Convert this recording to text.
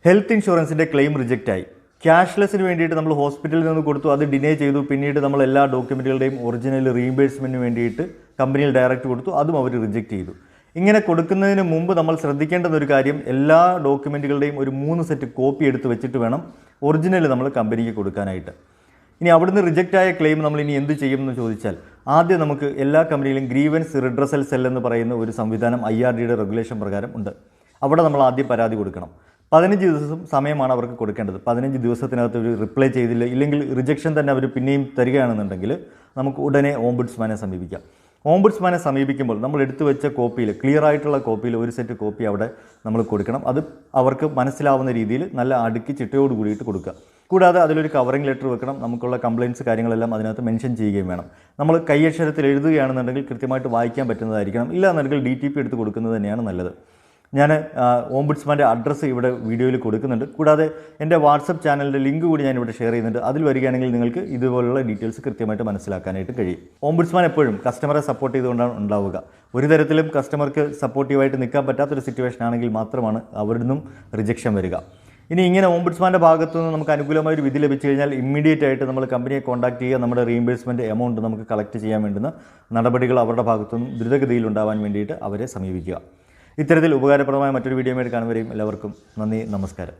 Health ഇൻഷുറൻസിൻ്റെ claim reject ആയി. ക്യാഷ്ലെസ്സിന് വേണ്ടിയിട്ട് നമ്മൾ ഹോസ്പിറ്റലിൽ നിന്ന് കൊടുത്തു, അത് ഡിനേ ചെയ്തു. പിന്നീട് നമ്മൾ എല്ലാ ഡോക്യുമെൻറ്റുകളുടെയും ഒറിജിനൽ റീഇംബേഴ്സ്മെൻറ്റിന് വേണ്ടിയിട്ട് കമ്പനിയിൽ ഡയറക്റ്റ് കൊടുത്തു, അതും അവർ റിജക്റ്റ് ചെയ്തു. ഇങ്ങനെ കൊടുക്കുന്നതിന് മുമ്പ് നമ്മൾ ശ്രദ്ധിക്കേണ്ടുന്ന ഒരു കാര്യം, എല്ലാ ഡോക്യുമെൻറ്റുകളുടെയും ഒരു 3 സെറ്റ് കോപ്പി എടുത്ത് വെച്ചിട്ട് വേണം ഒറിജിനൽ നമ്മൾ കമ്പനിക്ക് കൊടുക്കാനായിട്ട്. ഇനി അവിടുന്ന് റിജക്റ്റ് ആയ ക്ലെയിം നമ്മൾ ഇനി എന്ത് ചെയ്യും എന്ന് ചോദിച്ചാൽ, ആദ്യം നമുക്ക് എല്ലാ കമ്പനിയിലും ഗ്രീവൻസ് റിഡ്രസൽ സെൽ എന്ന് പറയുന്ന ഒരു സംവിധാനം IRDയുടെ റെഗുലേഷൻ പ്രകാരം ഉണ്ട്. അവിടെ നമ്മൾ ആദ്യം പരാതി കൊടുക്കണം. 15 ദിവസം സമയമാണ് അവർക്ക് കൊടുക്കേണ്ടത്. 15 ദിവസത്തിനകത്ത് ഒരു റിപ്ലൈ ചെയ്തില്ല, ഇല്ലെങ്കിൽ റിജക്ഷൻ തന്നെ അവർ പിന്നെയും തരികയാണെന്നുണ്ടെങ്കിൽ നമുക്ക് ഉടനെ ഓംബുഡ്സ്മാനെ സമീപിക്കാം. ഓംബുഡ്സ്മാനെ സമീപിക്കുമ്പോൾ നമ്മൾ എടുത്തു വെച്ച കോപ്പിയിൽ, ക്ലിയർ ആയിട്ടുള്ള കോപ്പിയിൽ ഒരു സെറ്റ് കോപ്പി അവിടെ നമ്മൾ കൊടുക്കണം. അത് അവർക്ക് മനസ്സിലാവുന്ന രീതിയിൽ നല്ല അടുക്കി ചിട്ടയോട് കൂടിയിട്ട് കൊടുക്കുക. കൂടാതെ അതിലൊരു കവറിംഗ് ലെറ്റർ വെക്കണം. നമുക്കുള്ള കംപ്ലയിൻറ്റ്സ് കാര്യങ്ങളെല്ലാം അതിനകത്ത് മെൻഷൻ ചെയ്യുകയും വേണം. നമ്മൾ കൈയക്ഷരത്തിൽ എഴുതുകയാണെന്നുണ്ടെങ്കിൽ കൃത്യമായിട്ട് വായിക്കാൻ പറ്റുന്നതായിരിക്കണം. ഇല്ല എന്നുണ്ടെങ്കിൽ DTP എടുത്ത് കൊടുക്കുന്നത് തന്നെയാണ് നല്ലത്. ഞാൻ ഓംബുഡ്സ്മാൻ്റെ അഡ്രസ്സ് ഇവിടെ വീഡിയോയിൽ കൊടുക്കുന്നുണ്ട്. കൂടാതെ എൻ്റെ വാട്സപ്പ് ചാനലിൻ്റെ ലിങ്ക് കൂടി ഞാനിവിടെ ഷെയർ ചെയ്യുന്നുണ്ട്. അതിൽ വരികയാണെങ്കിൽ നിങ്ങൾക്ക് ഇതുപോലുള്ള ഡീറ്റെയിൽസ് കൃത്യമായിട്ട് മനസ്സിലാക്കാനായിട്ട് കഴിയും. ഓംബുഡ്സ്മാൻ എപ്പോഴും കസ്റ്റമറെ സപ്പോർട്ട് ചെയ്തുകൊണ്ടാണ് ഉണ്ടാവുക. ഒരു തരത്തിലും കസ്റ്റമർക്ക് സപ്പോർട്ടീവായിട്ട് നിൽക്കാൻ പറ്റാത്തൊരു സിറ്റുവേഷൻ ആണെങ്കിൽ മാത്രമാണ് അവിടെ നിന്നും റിജക്ഷൻ വരിക. ഇനി ഇങ്ങനെ ഓംബുഡ്സ്മാൻ്റെ ഭാഗത്തു നിന്ന് നമുക്ക് അനുകൂലമായ ഒരു വിധി ലഭിച്ചു കഴിഞ്ഞാൽ ഇമ്മീഡിയറ്റ് ആയിട്ട് നമ്മൾ കമ്പനിയെ കോൺടാക്ട് ചെയ്യുക. നമ്മുടെ റീഇംബേഴ്സ്മെൻറ്റ് എമൗണ്ട് നമുക്ക് കളക്ട് ചെയ്യാൻ വേണ്ടുന്ന നടപടികൾ അവരുടെ ഭാഗത്തുനിന്നും ദ്രുതഗതിയിൽ ഉണ്ടാവാൻ വേണ്ടിയിട്ട് അവരെ സമീപിക്കുക. ഇത്തരത്തിൽ ഉപകാരപ്രദമായ മറ്റൊരു വീഡിയോയുമായിട്ട് കാണുവരെയും എല്ലാവർക്കും നന്ദി, നമസ്കാരം.